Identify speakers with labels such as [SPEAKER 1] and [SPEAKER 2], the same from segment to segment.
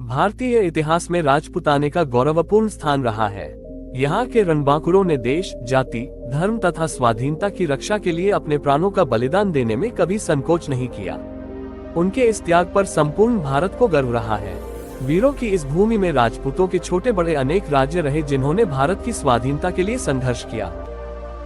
[SPEAKER 1] भारतीय इतिहास में राजपूताने का गौरवपूर्ण स्थान रहा है। यहाँ के रणबांकुरों ने देश, जाति, धर्म तथा स्वाधीनता की रक्षा के लिए अपने प्राणों का बलिदान देने में कभी संकोच नहीं किया। उनके इस त्याग पर संपूर्ण भारत को गर्व रहा है। वीरों की इस भूमि में राजपूतों के छोटे बड़े अनेक राज्य रहे जिन्होंने भारत की स्वाधीनता के लिए संघर्ष किया।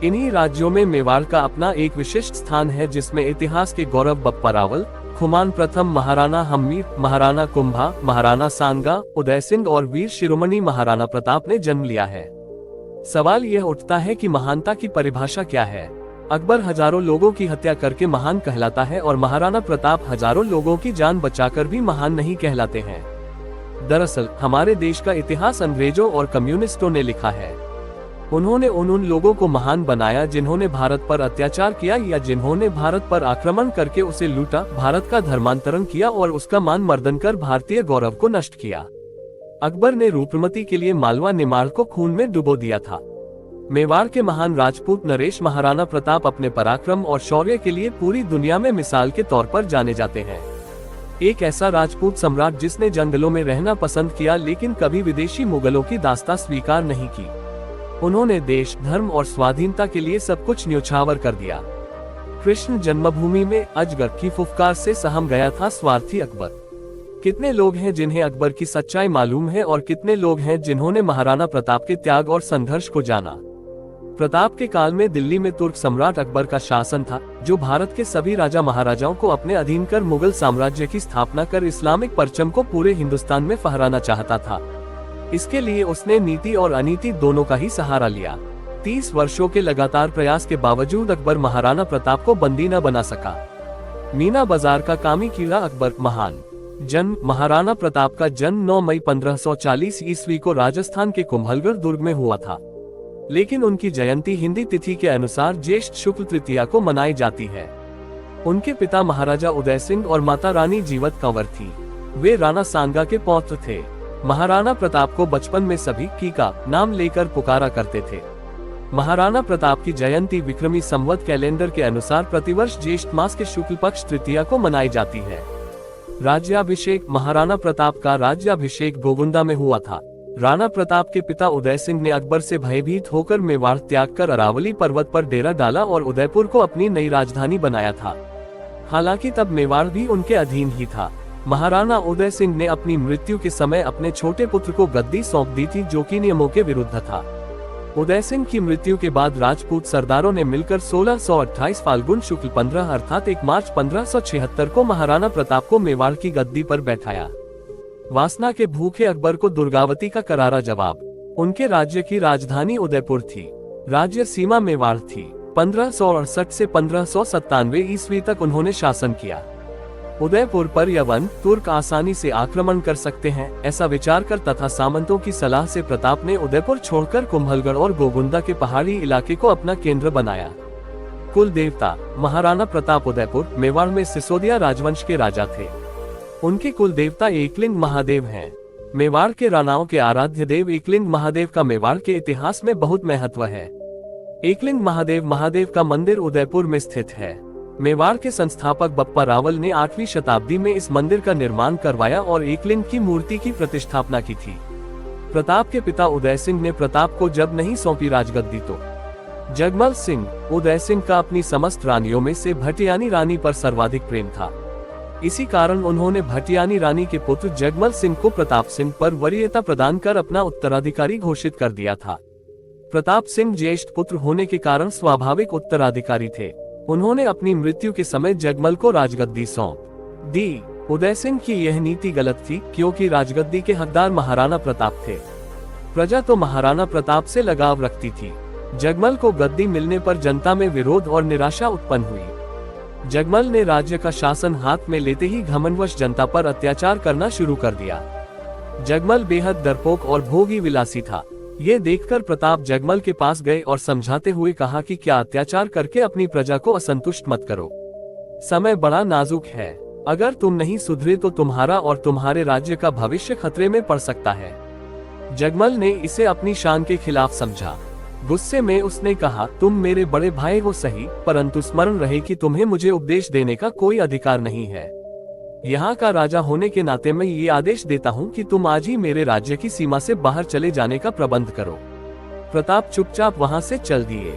[SPEAKER 1] इन्हीं राज्यों में मेवाड़ का अपना एक विशिष्ट स्थान है, जिसमें इतिहास के गौरव बप्पा रावल, खुमान प्रथम, महाराणा हम्मीर, महाराणा कुंभा, महाराणा सांगा, उदय सिंह और वीर शिरोमणि महाराणा प्रताप ने जन्म लिया है। सवाल यह उठता है कि महानता की परिभाषा क्या है। अकबर हजारों लोगों की हत्या करके महान कहलाता है और महाराणा प्रताप हजारों लोगों की जान बचाकर भी महान नहीं कहलाते हैं। दरअसल हमारे देश का इतिहास अंग्रेजों और कम्युनिस्टों ने लिखा है। उन्होंने उन लोगों को महान बनाया जिन्होंने भारत पर अत्याचार किया या जिन्होंने भारत पर आक्रमण करके उसे लूटा, भारत का धर्मांतरण किया और उसका मान मर्दन कर भारतीय गौरव को नष्ट किया। अकबर ने रूपमती के लिए मालवा निमाड़ को खून में डुबो दिया था। मेवाड़ के महान राजपूत नरेश महाराणा प्रताप अपने पराक्रम और शौर्य के लिए पूरी दुनिया में मिसाल के तौर पर जाने जाते हैं। एक ऐसा राजपूत सम्राट जिसने जंगलों में रहना पसंद किया लेकिन कभी विदेशी मुगलों की दास्तां स्वीकार नहीं की। उन्होंने देश, धर्म और स्वाधीनता के लिए सब कुछ न्योछावर कर दिया। कृष्ण जन्मभूमि में अजगर की फुफकार से सहम गया था स्वार्थी अकबर। कितने लोग हैं जिन्हें अकबर की सच्चाई मालूम है और कितने लोग हैं जिन्होंने महाराणा प्रताप के त्याग और संघर्ष को जाना। प्रताप के काल में दिल्ली में तुर्क सम्राट अकबर का शासन था, जो भारत के सभी राजा महाराजाओं को अपने अधीन कर मुगल साम्राज्य की स्थापना कर इस्लामिक परचम को पूरे हिंदुस्तान में फहराना चाहता था। इसके लिए उसने नीति और अनीति दोनों का ही सहारा लिया। 30 वर्षों के लगातार प्रयास के बावजूद अकबर महाराणा प्रताप को बंदी न बना सका। मीना बाजार का कामी कीड़ा अकबर महान। जन्म। महाराणा प्रताप का जन्म 9 मई 1540 ईस्वी को राजस्थान के कुंभलगढ़ दुर्ग में हुआ था, लेकिन उनकी जयंती हिंदी तिथि के अनुसार ज्येष्ठ शुक्ल तृतीया को मनाई जाती है। उनके पिता महाराजा उदय सिंह और माता रानी जीवत कंवर थी। वे राणा सांगा के पौत्र थे। महाराणा प्रताप को बचपन में सभी कीका नाम लेकर पुकारा करते थे। महाराणा प्रताप की जयंती विक्रमी संवत कैलेंडर के अनुसार प्रतिवर्ष ज्येष्ठ मास के शुक्ल पक्ष तृतीया को मनाई जाती है। राज्याभिषेक। महाराणा प्रताप का राज्याभिषेक गोगुंदा में हुआ था। राणा प्रताप के पिता उदय सिंह ने अकबर से भयभीत होकर मेवाड़ त्याग कर अरावली पर्वत पर डेरा डाला और उदयपुर को अपनी नई राजधानी बनाया था। हालांकि तब मेवाड़ भी उनके अधीन ही था। महाराणा उदय सिंह ने अपनी मृत्यु के समय अपने छोटे पुत्र को गद्दी सौंप दी थी, जो कि नियमों के विरुद्ध था। उदय सिंह की मृत्यु के बाद राजपूत सरदारों ने मिलकर 1628 फाल्गुन शुक्ल 15 अर्थात 1 मार्च 1576 को महाराणा प्रताप को मेवाड़ की गद्दी पर बैठाया। वासना के भूखे अकबर को दुर्गावती का करारा जवाब। उनके राज्य की राजधानी उदयपुर थी। राज्य सीमा मेवाड़ थी। 1568 से 1597 ईस्वी तक उन्होंने शासन किया। उदयपुर पर यवन, तुर्क आसानी से आक्रमण कर सकते हैं, ऐसा विचार कर तथा सामंतों की सलाह से प्रताप ने उदयपुर छोड़कर कुंभलगढ़ और गोगुंदा के पहाड़ी इलाके को अपना केंद्र बनाया। कुल देवता। महाराणा प्रताप उदयपुर, मेवाड़ में सिसोदिया राजवंश के राजा थे। उनके कुल देवता एकलिंग महादेव हैं। मेवाड़ के राणाओं के आराध्य देव एकलिंग महादेव का मेवाड़ के इतिहास में बहुत महत्व है। एकलिंग महादेव का मंदिर उदयपुर में स्थित है। मेवाड़ के संस्थापक बप्पा रावल ने 8वीं शताब्दी में इस मंदिर का निर्माण करवाया और एकलिंग की मूर्ति की प्रतिष्ठापना की थी। प्रताप के पिता उदय सिंह ने प्रताप को जब नहीं सौंपी राजगद्दी तो जगमल सिंह। उदय सिंह का अपनी समस्त रानियों में से भटियानी रानी पर सर्वाधिक प्रेम था। इसी कारण उन्होंने भटियानी रानी के पुत्र जगमल सिंह को प्रताप सिंह पर वरीयता प्रदान कर अपना उत्तराधिकारी घोषित कर दिया था। प्रताप सिंह ज्येष्ठ पुत्र होने के कारण स्वाभाविक उत्तराधिकारी थे। उन्होंने अपनी मृत्यु के समय जगमल को राजगद्दी सौंप दी। उदय सिंह की यह नीति गलत थी, क्योंकि राजगद्दी के हकदार महाराणा प्रताप थे। प्रजा तो महाराणा प्रताप से लगाव रखती थी। जगमल को गद्दी मिलने पर जनता में विरोध और निराशा उत्पन्न हुई। जगमल ने राज्य का शासन हाथ में लेते ही घमंडवश जनता पर अत्याचार करना शुरू कर दिया। जगमल बेहद डरपोक और भोगी विलासी था। ये देखकर प्रताप जगमल के पास गए और समझाते हुए कहा कि क्या अत्याचार करके अपनी प्रजा को असंतुष्ट मत करो। समय बड़ा नाजुक है। अगर तुम नहीं सुधरे तो तुम्हारा और तुम्हारे राज्य का भविष्य खतरे में पड़ सकता है। जगमल ने इसे अपनी शान के खिलाफ समझा। गुस्से में उसने कहा, तुम मेरे बड़े भाई हो सही, परंतु स्मरण रहे कि तुम्हें मुझे उपदेश देने का कोई अधिकार नहीं है। यहाँ का राजा होने के नाते मैं ये आदेश देता हूँ कि तुम आज ही मेरे राज्य की सीमा से बाहर चले जाने का प्रबंध करो। प्रताप चुपचाप वहाँ से चल दिए।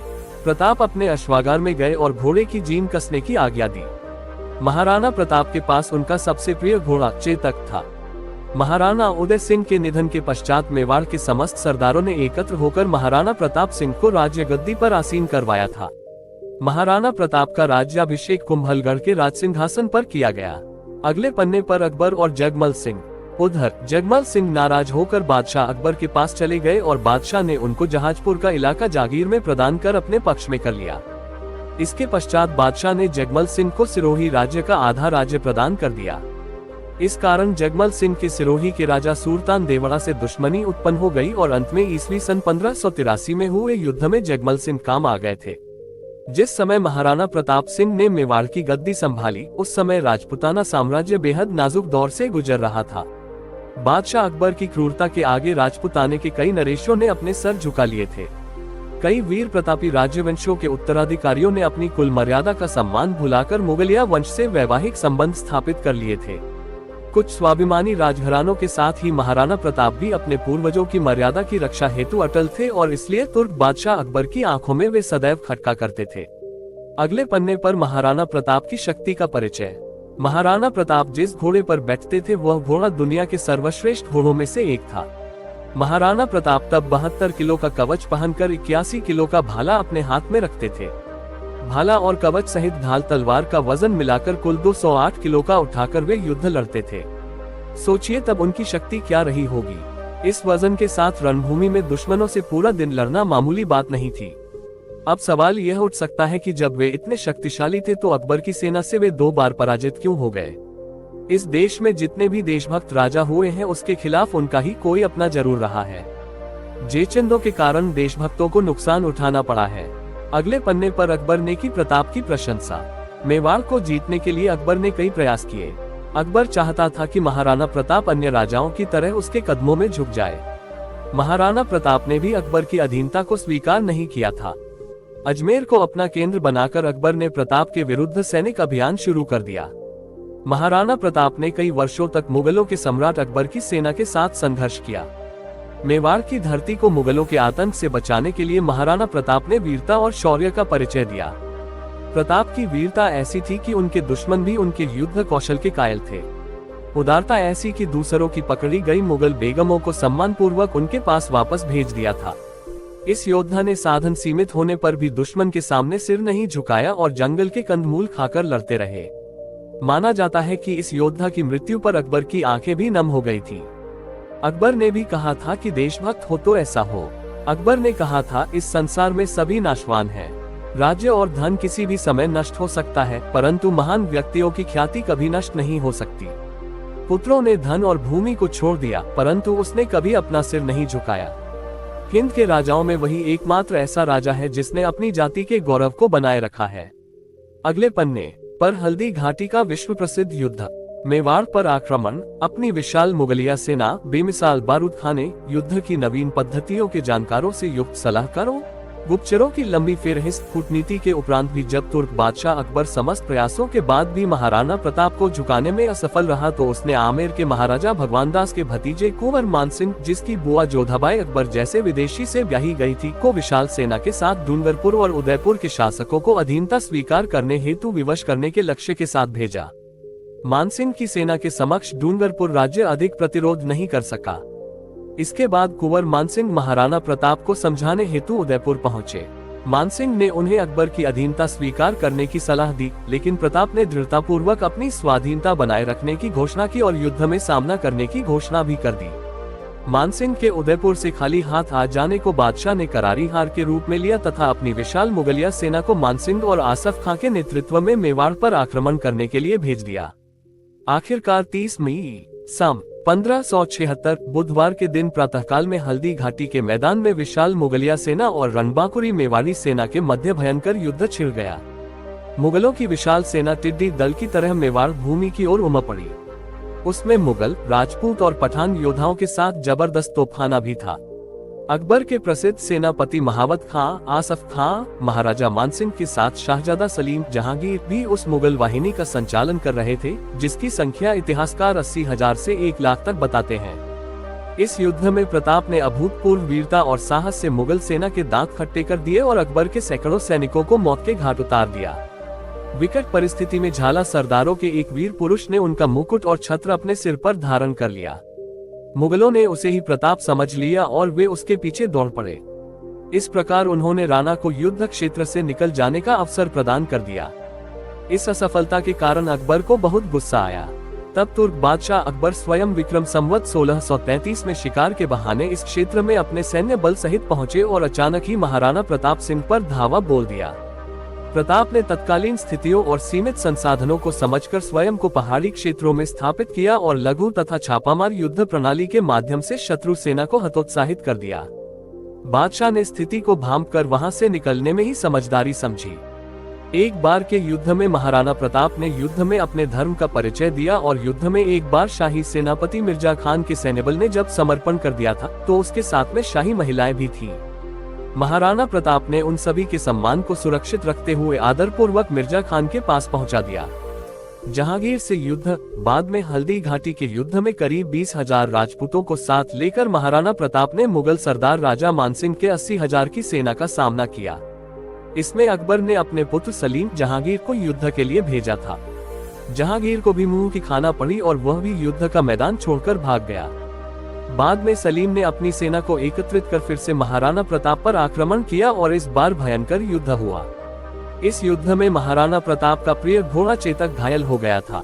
[SPEAKER 1] प्रताप अपने अश्वागार में गए और घोड़े की जीन कसने की आज्ञा दी। महाराणा प्रताप के पास उनका सबसे प्रिय घोड़ा चेतक था। महाराणा उदय सिंह के निधन के पश्चात मेवाड़ के समस्त सरदारों ने एकत्र होकर महाराणा प्रताप सिंह को राज्य गद्दी पर आसीन करवाया था। महाराणा प्रताप का राज्याभिषेक कुंभलगढ़ के राज सिंहासन पर किया गया। अगले पन्ने पर अकबर और जगमल सिंह। उधर जगमल सिंह नाराज होकर बादशाह अकबर के पास चले गए और बादशाह ने उनको जहाजपुर का इलाका जागीर में प्रदान कर अपने पक्ष में कर लिया। इसके पश्चात बादशाह ने जगमल सिंह को सिरोही राज्य का आधा राज्य प्रदान कर दिया। इस कारण जगमल सिंह के सिरोही के राजा सुल्तान देवड़ा से दुश्मनी उत्पन्न हो गई और अंत में ईस्वी सन 1583 में हुए युद्ध में जगमल सिंह काम आ गए थे। जिस समय महाराणा प्रताप सिंह ने मेवाड़ की गद्दी संभाली, उस समय राजपूताना साम्राज्य बेहद नाजुक दौर से गुजर रहा था। बादशाह अकबर की क्रूरता के आगे राजपूताने के कई नरेशों ने अपने सर झुका लिए थे। कई वीर प्रतापी राज्यवंशों के उत्तराधिकारियों ने अपनी कुल मर्यादा का सम्मान भुलाकर मुगलिया वंश से वैवाहिक संबंध स्थापित कर लिए थे। कुछ स्वाभिमानी राजघरानों के साथ ही महाराणा प्रताप भी अपने पूर्वजों की मर्यादा की रक्षा हेतु अटल थे और इसलिए तुर्क बादशाह अकबर की आंखों में वे सदैव खटका करते थे। अगले पन्ने पर महाराणा प्रताप की शक्ति का परिचय। महाराणा प्रताप जिस घोड़े पर बैठते थे वह घोड़ा दुनिया के सर्वश्रेष्ठ घोड़ों में से एक था। महाराणा प्रताप तब 72 किलो का कवच पहनकर 81 किलो का भाला अपने हाथ में रखते थे। भाला और कवच सहित ढाल तलवार का वजन मिलाकर कुल 208 किलो का उठाकर वे युद्ध लड़ते थे। सोचिए तब उनकी शक्ति क्या रही होगी। इस वजन के साथ रणभूमि में दुश्मनों से पूरा दिन लड़ना मामूली बात नहीं थी। अब सवाल यह उठ सकता है कि जब वे इतने शक्तिशाली थे तो अकबर की सेना से वे 2 बार पराजित क्यों हो गए। इस देश में जितने भी देशभक्त राजा हुए हैं उसके खिलाफ उनका ही कोई अपना जरूर रहा है। जेचंदों के कारण देशभक्तों को नुकसान उठाना पड़ा है। अगले पन्ने पर अकबर ने की प्रताप की प्रशंसा। मेवाड़ को जीतने के लिए अकबर ने कई प्रयास किए। अकबर चाहता था कि महाराणा प्रताप अन्य राजाओं की तरह उसके कदमों में झुक जाए। महाराणा प्रताप ने भी अकबर की अधीनता को स्वीकार नहीं किया था। अजमेर को अपना केंद्र बनाकर अकबर ने प्रताप के विरुद्ध सैनिक अभियान शुरू कर दिया। महाराणा प्रताप ने कई वर्षों तक मुगलों के सम्राट अकबर की सेना के साथ संघर्ष किया। मेवाड़ की धरती को मुगलों के आतंक से बचाने के लिए महाराणा प्रताप ने वीरता और शौर्य का परिचय दिया। प्रताप की वीरता ऐसी थी कि उनके दुश्मन भी उनके युद्ध कौशल के कायल थे। उदारता ऐसी कि दूसरों की पकड़ी गई मुगल बेगमों को सम्मान पूर्वक उनके पास वापस भेज दिया था। इस योद्धा ने साधन सीमित होने पर भी दुश्मन के सामने सिर नहीं झुकाया और जंगल के कंदमूल खाकर लड़ते रहे। माना जाता है कि इस योद्धा की मृत्यु पर अकबर की आंखें भी नम हो गई थी। अकबर ने भी कहा था कि देशभक्त हो तो ऐसा हो। अकबर ने कहा था, इस संसार में सभी नाशवान हैं। राज्य और धन किसी भी समय नष्ट हो सकता है, परंतु महान व्यक्तियों की ख्याति कभी नष्ट नहीं हो सकती। पुत्रों ने धन और भूमि को छोड़ दिया, परंतु उसने कभी अपना सिर नहीं झुकाया। हिंद के राजाओं में वही एकमात्र ऐसा राजा है जिसने अपनी जाति के गौरव को बनाए रखा है। अगले पन्ने पर हल्दी घाटी का विश्व प्रसिद्ध युद्ध। मेवाड़ पर आक्रमण। अपनी विशाल मुगलिया सेना, बेमिसाल बारूद खाने, युद्ध की नवीन पद्धतियों के जानकारों से युक्त सलाहकारों, गुप्तचरों की लंबी फेरहिस्त कूटनीति के उपरांत भी जब तुर्क बादशाह अकबर समस्त प्रयासों के बाद भी महाराणा प्रताप को झुकाने में असफल रहा तो उसने आमेर के महाराजा भगवानदास के भतीजे कुंवर मानसिंह, जिसकी बुआ जोधाबाई अकबर जैसे विदेशी से ब्याही गई थी, को विशाल सेना के साथ डूंगरपुर और उदयपुर के शासकों को अधीनता स्वीकार करने हेतु विवश करने के लक्ष्य के साथ भेजा। मानसिंह की सेना के समक्ष डूंगरपुर राज्य अधिक प्रतिरोध नहीं कर सका। इसके बाद कुंवर मानसिंह महाराणा प्रताप को समझाने हेतु उदयपुर पहुंचे। मानसिंह ने उन्हें अकबर की अधीनता स्वीकार करने की सलाह दी, लेकिन प्रताप ने दृढ़तापूर्वक अपनी स्वाधीनता बनाए रखने की घोषणा की और युद्ध में सामना करने की घोषणा भी कर दी। मानसिंह के उदयपुर से खाली हाथ आ जाने को बादशाह ने करारी हार के रूप में लिया तथा अपनी विशाल मुगलिया सेना को मानसिंह और आसफ खां के नेतृत्व में मेवाड़ पर आक्रमण करने के लिए भेज दिया। आखिरकार 30 मई सन 1576 बुधवार के दिन प्रातःकाल में हल्दी घाटी के मैदान में विशाल मुगलिया सेना और रणबांकुरी मेवाड़ी सेना के मध्य भयंकर युद्ध छिड़ गया। मुगलों की विशाल सेना टिड्डी दल की तरह मेवाड़ भूमि की ओर उमड़ पड़ी। उसमें मुगल, राजपूत और पठान योद्धाओं के साथ जबरदस्त तोपखाना भी था। अकबर के प्रसिद्ध सेनापति महावत खां, आसफ खां, महाराजा मानसिंह के साथ शाहजादा सलीम जहांगीर भी उस मुगल वाहिनी का संचालन कर रहे थे, जिसकी संख्या इतिहासकार 80,000 से 1 लाख तक बताते हैं। इस युद्ध में प्रताप ने अभूतपूर्व वीरता और साहस से मुगल सेना के दांत खट्टे कर दिए और अकबर के सैकड़ों सैनिकों को मौत के घाट उतार दिया। विकट परिस्थिति में झाला सरदारों के एक वीर पुरुष ने उनका मुकुट और छत्र अपने सिर पर धारण कर लिया। मुगलों ने उसे ही प्रताप समझ लिया और वे उसके पीछे दौड़ पड़े। इस प्रकार उन्होंने राणा को युद्ध क्षेत्र से निकल जाने का अवसर प्रदान कर दिया। इस असफलता के कारण अकबर को बहुत गुस्सा आया। तब तुर्क बादशाह अकबर स्वयं विक्रम संवत 1633 में शिकार के बहाने इस क्षेत्र में अपने सैन्य बल सहित पहुंचे और अचानक ही महाराणा प्रताप सिंह पर धावा बोल दिया। प्रताप ने तत्कालीन स्थितियों और सीमित संसाधनों को समझकर स्वयं को पहाड़ी क्षेत्रों में स्थापित किया और लघु तथा छापामार युद्ध प्रणाली के माध्यम से शत्रु सेना को हतोत्साहित कर दिया। बादशाह ने स्थिति को भांपकर वहां से निकलने में ही समझदारी समझी। एक बार के युद्ध में महाराणा प्रताप ने युद्ध में अपने धर्म का परिचय दिया और युद्ध में एक बार शाही सेनापति मिर्जा खान के सैन्यबल ने जब समर्पण कर दिया था तो उसके साथ में शाही महिलाएं भी थीं। महाराणा प्रताप ने उन सभी के सम्मान को सुरक्षित रखते हुए आदरपूर्वक मिर्जा खान के पास पहुंचा दिया। जहांगीर से युद्ध, बाद में हल्दी घाटी के युद्ध में करीब 20,000 राजपूतों को साथ लेकर महाराणा प्रताप ने मुगल सरदार राजा मानसिंह के 80,000 की सेना का सामना किया। इसमें अकबर ने अपने पुत्र सलीम जहांगीर को युद्ध के लिए भेजा था। जहांगीर को भी मुंह की खाना पड़ी और वह भी युद्ध का मैदान छोड़कर भाग गया। बाद में सलीम ने अपनी सेना को एकत्रित कर फिर से महाराणा प्रताप पर आक्रमण किया और इस बार भयंकर युद्ध हुआ। इस युद्ध में महाराणा प्रताप का प्रिय घोड़ा चेतक घायल हो गया था।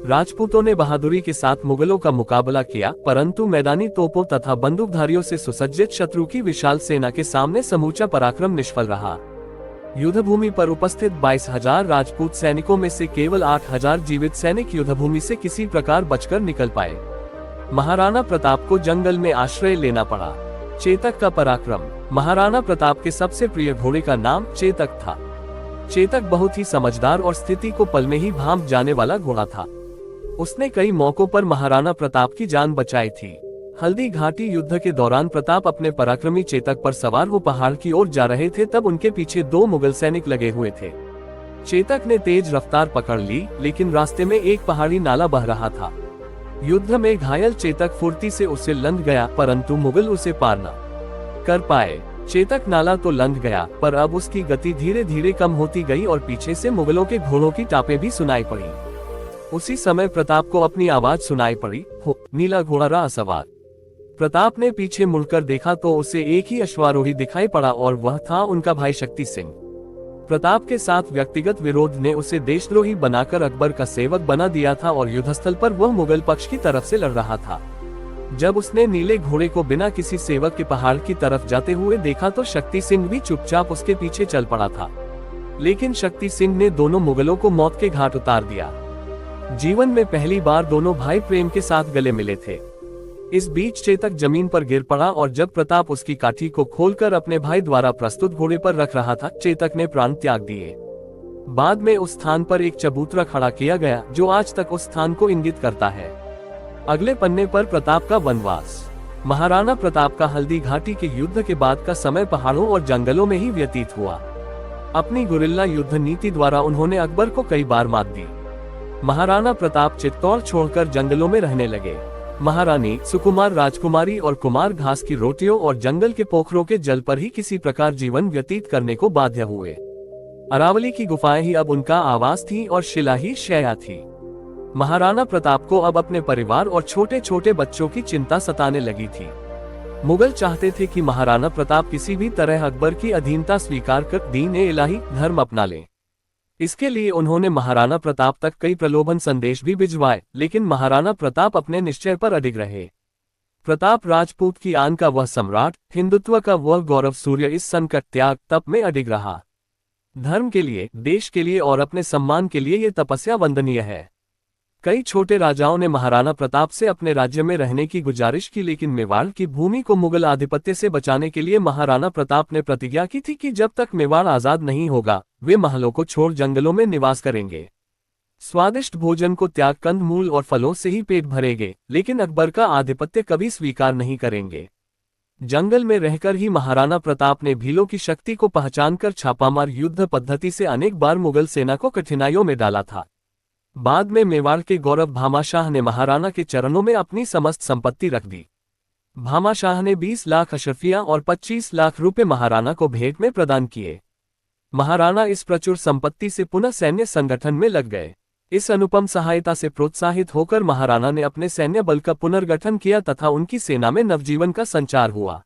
[SPEAKER 1] राजपूतों ने बहादुरी के साथ मुगलों का मुकाबला किया, परंतु मैदानी तोपों तथा बंदूकधारियों से सुसज्जित शत्रु की विशाल सेना के सामने समूचा पराक्रम निष्फल रहा। युद्धभूमि पर उपस्थित 22,000 राजपूत सैनिकों में से केवल 8,000 जीवित सैनिक युद्धभूमि से किसी प्रकार बचकर निकल पाए। महाराणा प्रताप को जंगल में आश्रय लेना पड़ा। चेतक का पराक्रम। महाराणा प्रताप के सबसे प्रिय घोड़े का नाम चेतक था। चेतक बहुत ही समझदार और स्थिति को पल में ही भांप जाने वाला घोड़ा था। उसने कई मौकों पर महाराणा प्रताप की जान बचाई थी। हल्दी घाटी युद्ध के दौरान प्रताप अपने पराक्रमी चेतक पर सवार हो पहाड़ की ओर जा रहे थे, तब उनके पीछे 2 मुगल सैनिक लगे हुए थे। चेतक ने तेज रफ्तार पकड़ ली, लेकिन रास्ते में एक पहाड़ी नाला बह रहा था। युद्ध में घायल चेतक फुर्ती से उसे लंघ गया, परंतु मुगल उसे पार न कर पाए। चेतक नाला तो लंघ गया, पर अब उसकी गति धीरे धीरे कम होती गई और पीछे से मुगलों के घोड़ों की टापें भी सुनाई पड़ी। उसी समय प्रताप को अपनी आवाज सुनाई पड़ी, हो नीला घोड़ा रहा सवार। प्रताप ने पीछे मुड़कर देखा तो उसे एक ही अश्वारोही दिखाई पड़ा और वह था उनका भाई शक्ति सिंह। प्रताप के साथ व्यक्तिगत विरोध ने उसे देशद्रोही बनाकर अकबर का सेवक बना दिया था और युद्धस्थल पर वह मुगल पक्ष की तरफ से लड़ रहा था। जब उसने नीले घोड़े को बिना किसी सेवक के पहाड़ की तरफ जाते हुए देखा तो शक्ति सिंह भी चुपचाप उसके पीछे चल पड़ा था। लेकिन शक्ति सिंह ने दोनों मुगलों को मौत के घाट उतार दिया। जीवन में पहली बार दोनों भाई प्रेम के साथ गले मिले थे। इस बीच चेतक जमीन पर गिर पड़ा और जब प्रताप उसकी काठी को खोलकर अपने भाई द्वारा प्रस्तुत घोड़े पर रख रहा था, चेतक ने प्राण त्याग दिए। बाद में उस स्थान पर एक चबूतरा खड़ा किया गया जो आज तक उस स्थान को इंगित करता है। अगले पन्ने पर प्रताप का वनवास। महाराणा प्रताप का हल्दी घाटी के युद्ध के बाद का समय पहाड़ों और जंगलों में ही व्यतीत हुआ। अपनी गुरिल्ला युद्ध नीति द्वारा उन्होंने अकबर को कई बार मात दी। महाराणा प्रताप चित्तौड़ छोड़कर जंगलों में रहने लगे। महारानी, सुकुमार राजकुमारी और कुमार घास की रोटियों और जंगल के पोखरों के जल पर ही किसी प्रकार जीवन व्यतीत करने को बाध्य हुए। अरावली की गुफाएं ही अब उनका आवास थी और शिला ही शैया थी। महाराणा प्रताप को अब अपने परिवार और छोटे छोटे बच्चों की चिंता सताने लगी थी। मुगल चाहते थे कि महाराणा प्रताप किसी भी तरह अकबर की अधीनता स्वीकार कर दीन-ए-इलाही धर्म अपना लें। इसके लिए उन्होंने महाराणा प्रताप तक कई प्रलोभन संदेश भी भिजवाए, लेकिन महाराणा प्रताप अपने निश्चय पर अडिग रहे। प्रताप राजपूत की आन का वह सम्राट, हिंदुत्व का वह गौरव सूर्य इस संकट त्याग तप में अडिग रहा। धर्म के लिए, देश के लिए और अपने सम्मान के लिए ये तपस्या वंदनीय है। कई छोटे राजाओं ने महाराणा प्रताप से अपने राज्य में रहने की गुजारिश की, लेकिन मेवाड़ की भूमि को मुगल आधिपत्य से बचाने के लिए महाराणा प्रताप ने प्रतिज्ञा की थी कि जब तक मेवाड़ आजाद नहीं होगा वे महलों को छोड़ जंगलों में निवास करेंगे। स्वादिष्ट भोजन को त्याग कंदमूल और फलों से ही पेट भरेंगे, लेकिन अकबर का आधिपत्य कभी स्वीकार नहीं करेंगे। जंगल में रहकर ही महाराणा प्रताप ने भीलों की शक्ति को पहचानकर छापामार युद्ध पद्धति से अनेक बार मुगल सेना को कठिनाइयों में डाला था। बाद में मेवाड़ के गौरव भामाशाह ने महाराणा के चरणों में अपनी समस्त संपत्ति रख दी। भामाशाह ने 20 लाख अशरफियां और 25 लाख रुपए महाराणा को भेंट में प्रदान किए। महाराणा इस प्रचुर संपत्ति से पुनः सैन्य संगठन में लग गए। इस अनुपम सहायता से प्रोत्साहित होकर महाराणा ने अपने सैन्य बल का पुनर्गठन किया तथा उनकी सेना में नवजीवन का संचार हुआ।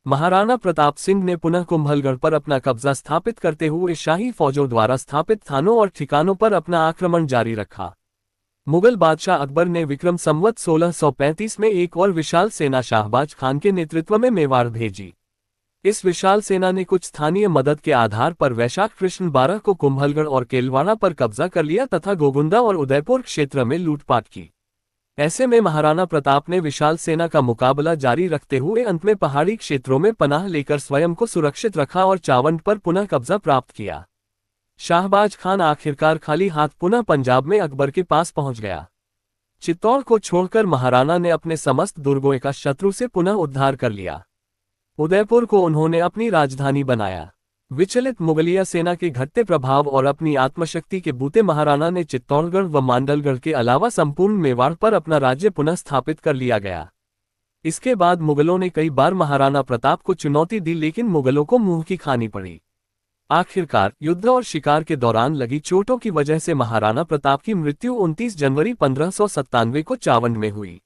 [SPEAKER 1] महाराणा प्रताप सिंह ने पुनः कुंभलगढ़ पर अपना कब्जा स्थापित करते हुए शाही फौजों द्वारा स्थापित थानों और ठिकानों पर अपना आक्रमण जारी रखा। मुगल बादशाह अकबर ने विक्रम संवत 1635 में एक और विशाल सेना शाहबाज खान के नेतृत्व में मेवाड़ भेजी। इस विशाल सेना ने कुछ स्थानीय मदद के आधार पर वैशाख कृष्ण 12 को कुंभलगढ़ और केलवाड़ा पर कब्जा कर लिया तथा गोगुंदा और उदयपुर क्षेत्र में लूटपाट की। ऐसे में महाराणा प्रताप ने विशाल सेना का मुकाबला जारी रखते हुए अंत में पहाड़ी क्षेत्रों में पनाह लेकर स्वयं को सुरक्षित रखा और चावंड पर पुनः कब्जा प्राप्त किया। शाहबाज खान आखिरकार खाली हाथ पुनः पंजाब में अकबर के पास पहुंच गया। चित्तौड़ को छोड़कर महाराणा ने अपने समस्त दुर्गों का शत्रु से पुनः उद्धार कर लिया। उदयपुर को उन्होंने अपनी राजधानी बनाया। विचलित मुगलिया सेना के घटते प्रभाव और अपनी आत्मशक्ति के बूते महाराणा ने चित्तौड़गढ़ व मांडलगढ़ के अलावा संपूर्ण मेवाड़ पर अपना राज्य पुनः स्थापित कर लिया गया। इसके बाद मुगलों ने कई बार महाराणा प्रताप को चुनौती दी, लेकिन मुगलों को मुंह की खानी पड़ी। आखिरकार युद्ध और शिकार के दौरान लगी चोटों की वजह से महाराणा प्रताप की मृत्यु 29 जनवरी 1597 को चावंड में हुई।